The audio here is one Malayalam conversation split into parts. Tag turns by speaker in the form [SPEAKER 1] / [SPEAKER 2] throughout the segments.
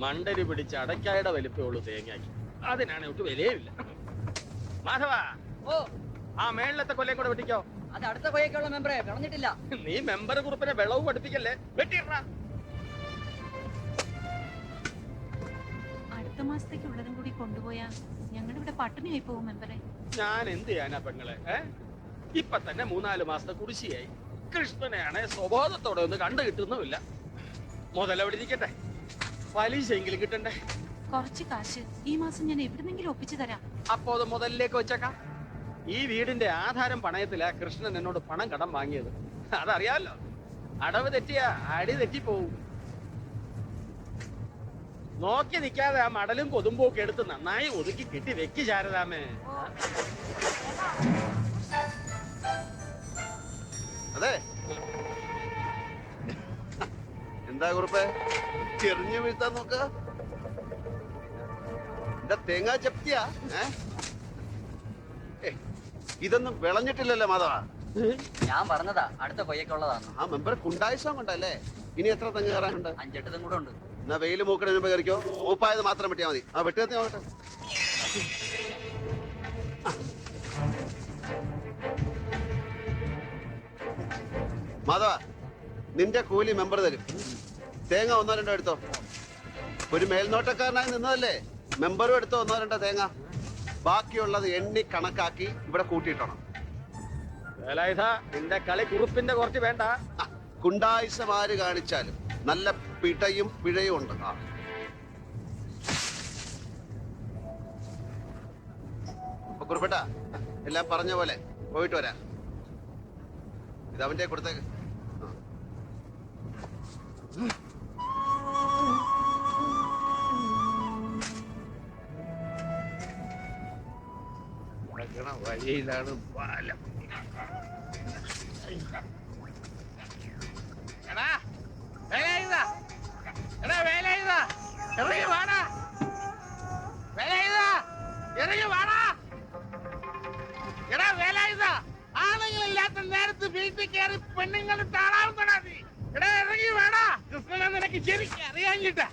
[SPEAKER 1] മണ്ടരി പിടിച്ച് അടയ്ക്കായുടെ വലിപ്പമുള്ളൂ തേങ്ങാക്കി. അതിനാണ് ഒട്ട് വിലയില്ല. മാധവ,
[SPEAKER 2] ഓ
[SPEAKER 1] ആ മേളിലത്തെ കൊല്ലം കൂടെ വെട്ടിക്കോ.
[SPEAKER 2] അത് അടുത്ത കൊയ്ക്കുള്ള മെമ്പറെ കളഞ്ഞിട്ടില്ല.
[SPEAKER 1] നീ മെമ്പർ കുറിപ്പിനെ വെള്ളവും പഠിപ്പിക്കല്ലേ, വെട്ടിയിട.
[SPEAKER 3] അടുത്ത മാസത്തേക്ക് ഉള്ളതും കൂടി കൊണ്ടുപോയാ ഞങ്ങളുടെ ഇവിടെ പട്ടിണിയായി പോകും മെമ്പറെ.
[SPEAKER 1] ഞാൻ എന്ത് ചെയ്യാനാ പെങ്ങളെ? ഇപ്പൊ തന്നെ 3-4 മാസത്തെ കുടിശ്ശിയായി. കൃഷ്ണനെയാണ് സ്വബോധത്തോടെ ഒന്ന് കണ്ടു കിട്ടുന്നുമില്ല. മുതലെവിടെ ഇരിക്കട്ടെ, പലിശയെങ്കിലും കിട്ടണ്ടേ.
[SPEAKER 3] കുറച്ച് കാശ് ഈ മാസം ഞാൻ എവിടുന്നെങ്കിലും ഒപ്പിച്ചു തരാം.
[SPEAKER 1] അപ്പോ അത് മുതലിലേക്ക് വെച്ചേക്കാം. ഈ വീടിന്റെ ആധാരം പണയത്തിലാ കൃഷ്ണൻ എന്നോട് പണം കടം വാങ്ങിയത്. അതറിയാമല്ലോ. അടവ് തെറ്റിയാ അടി തെറ്റിപ്പോവും. നോക്കി നിൽക്കാതെ ആ മടലും കൊതുമ്പും ഒക്കെ എടുത്ത് നന്നായി ഒതുക്കി കിട്ടി വെക്ക് ശാരദാമേ.
[SPEAKER 4] അതെ, എന്താ കുറിപ്പേ ചെറിഞ്ഞു വീഴ്ത്താൻ നോക്ക? എന്താ തേങ്ങാ ചപ്തിയാ? ഇതൊന്നും വിളഞ്ഞിട്ടില്ലല്ലോ മാധവ.
[SPEAKER 2] ഞാൻ പറഞ്ഞതാ അടുത്ത കൊയ്ക്കുള്ളതാണ്.
[SPEAKER 4] ആ മെമ്പർ കുണ്ടായിസം കൊണ്ടല്ലേ. ഇനി എത്ര തെങ്ങ് കയറാനുണ്ട്?
[SPEAKER 2] 5-8 കൂടെ ഉണ്ട്.
[SPEAKER 4] എന്നാ വെയിൽ മൂക്കണതിന് മുമ്പ് കയറിക്കോ. മൂപ്പായത് മാത്രം വെട്ടിയാൽ മതി. ആ വെട്ടുകത്തി നോക്കട്ടെ. മാധവ, നിന്റെ കൂലി മെമ്പർ തരും. തേങ്ങ 1-2 എടുത്തോ. ഒരു മേൽനോട്ടക്കാരനായി നിന്നതല്ലേ, മെമ്പറും എടുത്തോ 1-2 തേങ്ങ. ബാക്കിയുള്ളത് എണ്ണി കണക്കാക്കി ഇവിടെ കൂട്ടിയിട്ടണം.
[SPEAKER 1] നിന്റെ കളി കുറുപ്പിന്റെ കുറച്ച് വേണ്ട.
[SPEAKER 4] കുണ്ടായിസമാര് കാണിച്ചാലും നല്ല പിടയും പിഴയും ഉണ്ട്. അപ്പൊ കുറിപ്പേട്ട, എല്ലാം പറഞ്ഞ പോലെ പോയിട്ട് വരാം. ഇതവന്റെ കൊടുത്തേക്ക്. വഴിയിലാണ് പാലം.
[SPEAKER 5] ആണുങ്ങളില്ലാത്ത നേരത്ത് വീട്ടിൽ കയറി പെണ്ണുങ്ങൾ താളാവുന്നടാ നീ. എടാ ഇറങ്ങി വേടാ, കൃഷ്ണനെ നിനക്ക് ശരിക്കും അറിയാഞ്ഞിട്ടാ.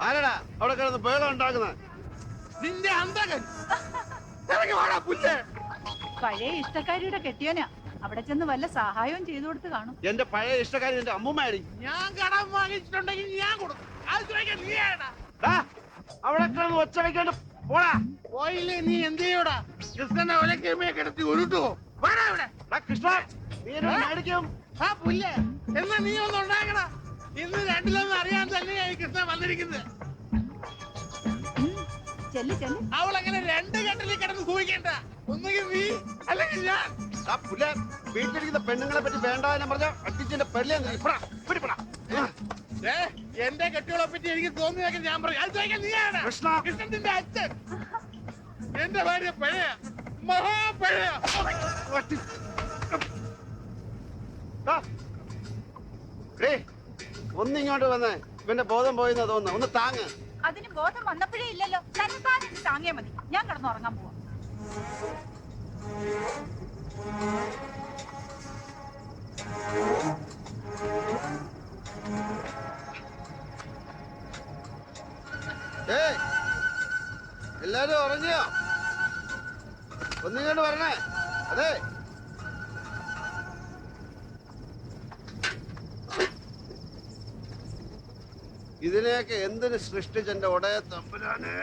[SPEAKER 4] ആരടാ അവിടെ കിടന്ന് പേളം ഉണ്ടാക്കുന്നത്?
[SPEAKER 5] നിന്റെ അന്തകൻ. ഇറങ്ങി വേടാ പുല്ലേ.
[SPEAKER 3] പഴയ ഇഷ്ടക്കാരിയുടെ കെട്ടിയോനാ. അവിടെ ചെന്ന് വല്ല സഹായവും ചെയ്തു കൊടുത്ത് കാണും.
[SPEAKER 4] എന്റെ പഴയ ഇഷ്ടക്കാരി എന്റെ അമ്മൂമ്മയാടി.
[SPEAKER 5] ഞാൻ കടം വാങ്ങിച്ചിട്ടുണ്ടെങ്കിൽ ഞാൻ കൊടുക്കും. അത് ചോദിക്കാൻ നീ ആടാ.
[SPEAKER 4] അവിടെ കിടന്ന് ഒച്ച വയ്ക്കാണ്ട് പോടാ.
[SPEAKER 5] പോയില്ലേ നീ എന്ത് ചെയ്യൂടാ? കൃഷ്ണനെ ഒലക്കേമയെ കിടത്തി ഉരുട്ടുവോ? വേടാ ഇവിടെ.
[SPEAKER 4] കൃഷ്ണ, നീ എന്നോട് മേടിക്കും.
[SPEAKER 5] ആ പുല്ലേ, എന്നാ നീ ഒന്ന് ഉണ്ടാക്കണ. ഇന്ന് രണ്ടിലൊന്നും അറിയാൻ തന്നെയായി കൃഷ്ണൻ വന്നിരിക്കുന്നത്. അവളങ്ങനെ 2 കെട്ടിൽ കിടന്ന് സൂഹിക്കണ്ട. ഒന്നുകിൽ നീ അല്ലെങ്കിൽ ഞാൻ.
[SPEAKER 4] ആ പുല്ല, വീട്ടിലിരിക്കുന്ന പെണ്ണുങ്ങളെ പറ്റി വേണ്ട എന്ന് പറഞ്ഞ അടിച്ചിന്റെ പെരലേ പിടിപ്പെടാ.
[SPEAKER 5] എന്റെ കെട്ടികളെ പറ്റി എനിക്ക് തോന്നിയൊക്കെ ഞാൻ പറയും. അത് ചോദിക്കാൻ നീയാണ് കൃഷ്ണന്റെ അച്ഛൻ. എന്റെ ഭാര്യ പഴയ മഹാപഴയ.
[SPEAKER 4] ഒന്നിങ്ങോട്ട് വന്നേ. ഇവന്റെ ബോധം പോയെന്നാ തോന്നുന്നു. ഒന്ന് താങ്ങ്.
[SPEAKER 3] അതിന് ബോധം വന്നപ്പോഴേ ഇല്ലല്ലോ. തന്നെ താങ്ങിയാ മതി. ഞാൻ കിടന്നുറങ്ങാൻ പോവാ.
[SPEAKER 4] എല്ലാരും ഉറങ്ങിയോ? ഒന്നിങ്ങോട്ട് വരണേ. അതെ, ഇതിനെയൊക്കെ എന്തിന് സൃഷ്ടിച്ചെന്റെ ഉടയ തമ്പുരാനെ.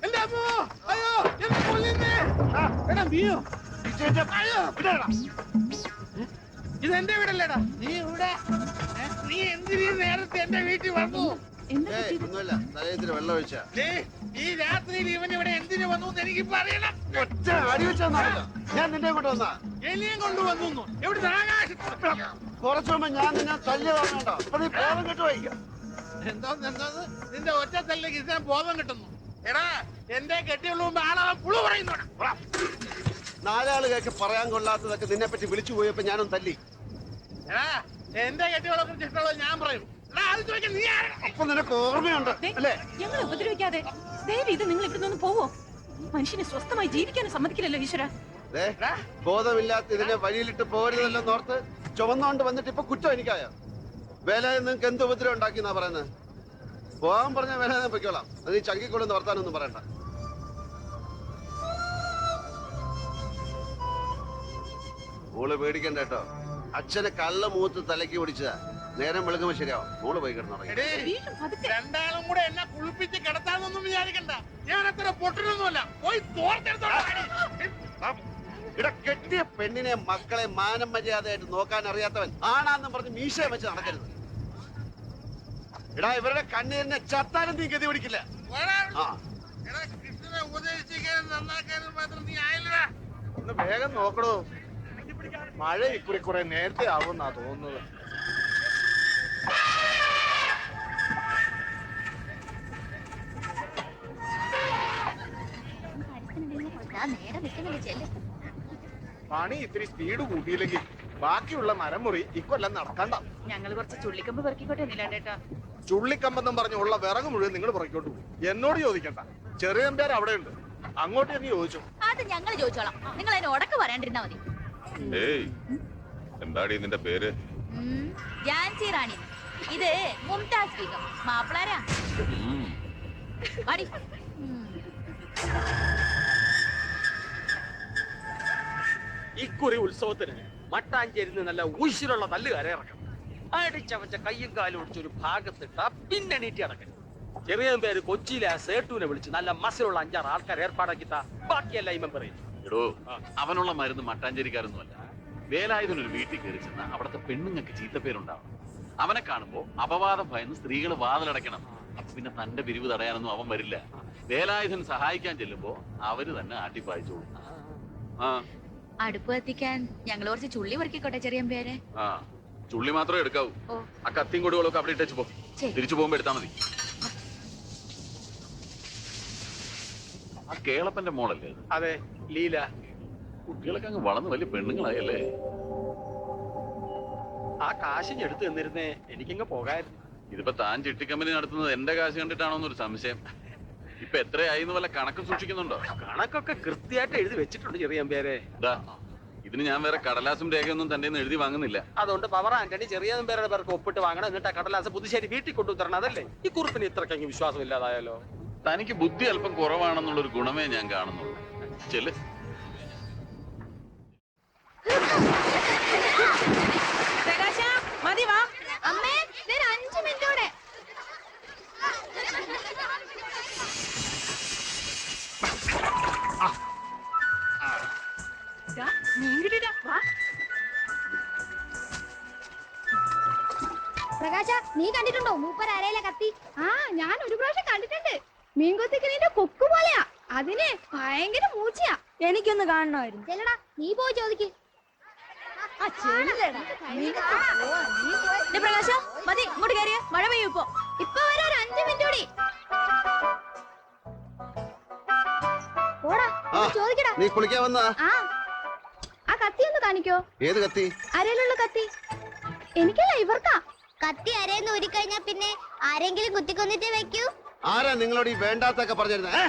[SPEAKER 5] എന്റെ അമ്മോ, അയ്യോ, എന്നെ കൊല്ലുന്നേ. എടാ നീയോ? അയ്യോ, ഇതെന്റെ വീടല്ലേടാ. നീ ഇവിടെ നീ എന്തിനീ നേരത്തെ എന്റെ വീട്ടിൽ വന്നു?
[SPEAKER 4] ഒന്നുമില്ല, തലയത്തിന് വെള്ളം ഒഴിച്ച.
[SPEAKER 5] ഈ രാത്രിയിൽ ഇവൻ ഇവിടെ എന്തിനു വന്നു എന്ന് എനിക്ക് പറയണം.
[SPEAKER 4] ഒറ്റ അടി വെച്ചൊന്നല്ല, ഞാൻ നിന്നെ കൊണ്ട് വന്നാ.
[SPEAKER 5] എലിയും കൊണ്ടുവന്നു. എവിടെ ആകാശത്ത്
[SPEAKER 4] കുറച്ചു മുമ്പ് ഞാൻ നിന്നെ തല്ലി വാങ്ങണ്ട. അപ്പൊ നീ ബോധം കിട്ടുപോയി.
[SPEAKER 5] എന്തോന്ന് നിന്റെ ഒറ്റ തല്ലിക്ക് ഞാൻ ബോധം കിട്ടുന്നു. എടാ, എന്റെ കെട്ടിയുള്ള മുമ്പ് ആളാവാൻ പുളു പറയുന്നോടാ.
[SPEAKER 4] 4 ആളുകൾക്ക് പറയാൻ കൊള്ളാത്തതൊക്കെ നിന്നെ പറ്റി വിളിച്ചു പോയപ്പോ ഞാനൊന്ന് തല്ലി.
[SPEAKER 5] എടാ, എന്റെ കെട്ടികളെ കുറിച്ച് ഇഷ്ടമുള്ളത് ഞാൻ പറയും.
[SPEAKER 4] അപ്പൊ നിനക്ക് ഓർമ്മയുണ്ട് അല്ലേ?
[SPEAKER 3] ഞങ്ങളെ ഉപദ്രവിക്കാതെ ദയവ് ഇത് നിങ്ങൾ ഇവിടെ നിന്ന് പോവോ? മനുഷ്യനെ സ്വസ്ഥമായി ജീവിക്കാനും സമ്മതിക്കില്ലല്ലോ ഈശ്വര.
[SPEAKER 4] ബോധമില്ലാത്ത ഇതിനെ വഴിയിലിട്ട് പോരുതല്ലോ നോർത്ത് ചുവന്നോണ്ട് വന്നിട്ട് ഇപ്പൊ കുറ്റം എനിക്കായോ? വേല നിങ്ങൾക്ക് എന്ത് ഉപദ്രവം ഉണ്ടാക്കിയെന്നാ പറയുന്നത്? പോകാൻ പറഞ്ഞ വേല ഞാൻ പൊയ്ക്കോളാം. അത് ഈ ചങ്കിക്കൊള്ളുന്ന വർത്താനൊന്നും പറയണ്ട. മോള് പേടിക്കണ്ട കേട്ടോ. അച്ഛനെ കള്ള മൂത്ത് തലയ്ക്ക് പിടിച്ചതാ. നേരം വെളുക്കുമ്പോ ശരിയാവും. മോള് പോയി കിടന്നു.
[SPEAKER 5] എടീ, രണ്ടാളും കൂടെ എന്നെ കുളിപ്പിച്ച് കിടത്താനൊന്നും വിചാരിക്കണ്ട. ഞാൻ അത്ര പൊട്ടനൊന്നുമല്ല. പോയി തോർത്തെടുത്തോളാം.
[SPEAKER 4] ഇവിടെ കെട്ടിയ പെണ്ണിനെ മക്കളെ മാനം മര്യാദയായിട്ട് നോക്കാൻ അറിയാത്തവൻ ആണാന്നും പറഞ്ഞ് മീശയെ വെച്ച് നടക്കരുത്. ഇടാ ഇവരുടെ കണ്ണീരിനെ ചത്താനും നീ ഗതി പിടിക്കില്ല. ആ
[SPEAKER 5] കൃഷ്ണനെ ഉപദേശിക്കാനും നന്നാക്കാനും മാത്രം നീ ആയില്ലടാ.
[SPEAKER 6] ഒന്ന് വേഗം നോക്കണോ, മഴ ഇക്കുറി കുറെ നേരത്തെ ആവുമെന്നാ തോന്നുന്നത്. പണി ഇത്തിരി സ്പീഡ് കൂട്ടിയില്ലെങ്കിൽ ബാക്കിയുള്ള മരം മുറി ഇക്കൊല്ലം നടക്കണ്ട.
[SPEAKER 3] ഞങ്ങൾ കുറച്ച് ചുള്ളിക്കമ്പ് പെറുക്കിക്കോട്ടെ നിലാണ്ടേട്ടാ.
[SPEAKER 6] ചുള്ളിക്കമ്പെന്നും പറഞ്ഞ് ഉള്ള വിറക് മുഴുവൻ നിങ്ങൾ പുറക്കോട്ട് പോകും. എന്നോട് ചോദിക്കണ്ട, ചെറിയ പേര് അവിടെ ഉണ്ട്, അങ്ങോട്ട് എന്ന് ചോദിച്ചു.
[SPEAKER 7] അത് ഞങ്ങൾ ചോദിച്ചോളാം, നിങ്ങൾ അതിന് ഉടക്ക് പറയാണ്ടിരുന്നാ മതി.
[SPEAKER 8] എന്താടി നിന്റെ പേര്?
[SPEAKER 7] ജാൻസി റാണി. ഇത് മുംതാസ് ബീഗം. മാപ്പിളാരാ വാടി.
[SPEAKER 1] ഇക്കുറി ഉത്സവത്തിന് മട്ടാഞ്ചേരിന്ന് നല്ല ഊശിലുള്ള തല്ലുകാരെ ഇറക്കണം. അടിച്ചവച്ച കയ്യും കാലും ഒടിച്ച് ഒരു ഭാഗത്തിട്ട പിന്നെ നീട്ടി അടക്കണം. ചെറിയ പേര് കൊച്ചിയിലെ സേട്ടുവിനെ വിളിച്ച് നല്ല മസിലുള്ള 5-6 ആൾക്കാർ ഏർപ്പാടാക്കിത്ത ബാക്കിയല്ല ഈ മെമ്പർ.
[SPEAKER 9] എടോ, അവനുള്ള മരുന്ന് മട്ടാഞ്ചേരിക്കാരൊന്നുമല്ല. വേലായുധനൊരു വീട്ടിൽ കയറി ചെന്ന അവിടുത്തെ പെണ്ണുങ്ങൾക്ക് ചീത്തപ്പേരുണ്ടാവും. അവനെ കാണുമ്പോ അപവാദം ഭയന്ന് സ്ത്രീകൾ വാതിലടയ്ക്കണം. അപ്പൊ പിന്നെ തന്റെ പിരിവ് തടയാനൊന്നും അവൻ വരില്ല. വേലായുധൻ സഹായിക്കാൻ ചെല്ലുമ്പോ അവര് തന്നെ ആട്ടിപ്പായിച്ചോളും. ആ
[SPEAKER 7] അടുപ്പ് കത്തിക്കാൻ ഞങ്ങൾ കുറച്ച് ചുള്ളി പെറുക്കിക്കോട്ടെ ചെറിയ പേരെ.
[SPEAKER 9] ആ ചുള്ളി മാത്രമേ എടുക്കാവൂ. ആ കത്തിയും കൊടുകളൊക്കെ അവിടെ ഇട്ടു പോ. തിരിച്ചു പോകുമ്പോ എടുത്താ മതി. ആ കേളപ്പന്റെ മോളല്ലേ?
[SPEAKER 1] അതെ, ലീല.
[SPEAKER 9] കുട്ടികളൊക്കെ അങ്ങ് വളർന്ന് വലിയ പെണ്ണുങ്ങളായല്ലേ?
[SPEAKER 1] ആ കാശ് എടുത്തു തന്നിരുന്നേ എനിക്കങ്ങ് പോകായിരുന്നു.
[SPEAKER 9] ഇതിപ്പോ താൻ ചിട്ടി കമ്പനി നടത്തുന്നത് എന്റെ കാശ് കണ്ടിട്ടാണോന്നൊരു സംശയം. ഇപ്പൊ എത്രയായിന്ന് വല്ല കണക്ക് സൂക്ഷിക്കുന്നുണ്ടോ?
[SPEAKER 1] കണക്കൊക്കെ കൃത്യമായിട്ട് എഴുതി വെച്ചിട്ടുണ്ട് ചെറിയ പേരെ.
[SPEAKER 9] ഇതിന് ഞാൻ വേറെ കടലാസും രേഖയൊന്നും തന്റെ എഴുതി വാങ്ങുന്നില്ല.
[SPEAKER 1] അതുകൊണ്ട് പവർ ആന്റണി ചെറിയ പേരുടെ പേർക്ക് ഒപ്പിട്ട് വാങ്ങണം. എന്നിട്ട് ആ കടലാസ് പുതുശ്ശേരി വീട്ടിൽ കൊണ്ടുതരണം. അതല്ലേ ഈ കുറിപ്പിന് ഇത്രക്കെങ്കിൽ വിശ്വാസം ഇല്ലാതായാലോ?
[SPEAKER 9] തനിക്ക് ബുദ്ധി അല്പം കുറവാണെന്നുള്ളൊരു ഗുണമേ ഞാൻ കാണുന്നുള്ളൂ. ചെല്.
[SPEAKER 3] മതി വാ.
[SPEAKER 7] അമ്മേ 5 മിനിറ്റോടെ.
[SPEAKER 10] പ്രകാശ, നീ കണ്ടിട്ടുണ്ടോ മൂപ്പർ അരയിലെ കത്തി? ആ, ഞാൻ ഒരു പ്രാവശ്യം കണ്ടിട്ടുണ്ട്. മീൻകൊത്തിക്കലിന്റെ കൊക്ക് പോലെയാ. അതിന് ഭയങ്കര മൂച്ചയാ. എനിക്കൊന്ന് കാണണമായിരുന്നു. ചെല്ലടാ, നീ പോയി ചോദിക്ക്.
[SPEAKER 7] പ്രകാശ മതി, ഇങ്ങോട്ട് കയറിയ മഴ പെയ്യും.
[SPEAKER 10] ഇപ്പൊ വരാൻ 5 മിനിറ്റ് കൂടി. ഓടാ, ചോദിക്കടാ.
[SPEAKER 4] നീ കുളിക്കാൻ വന്നാ?
[SPEAKER 10] ആ കത്തി ഒന്ന് കാണിക്കോ?
[SPEAKER 4] ഏത് കത്തി?
[SPEAKER 10] അരയിലുള്ള കത്തി. എനിക്കല്ല, ഇവർക്കാ.
[SPEAKER 11] കത്തി അരയെന്ന് ഊരിക്കഴിഞ്ഞാ പിന്നെ ആരെങ്കിലും കുത്തിക്കൊന്നിട്ട് വെക്കൂ.
[SPEAKER 4] ആരാ നിങ്ങളോട് ഈ വേണ്ടാത്തൊക്കെ പറഞ്ഞിരുന്നേ?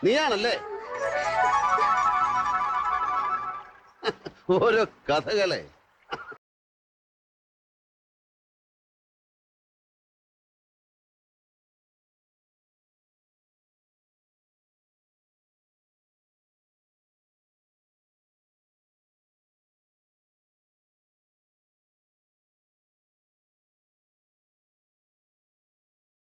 [SPEAKER 4] നീയാണല്ലേ? ഓരോ കഥകളെ.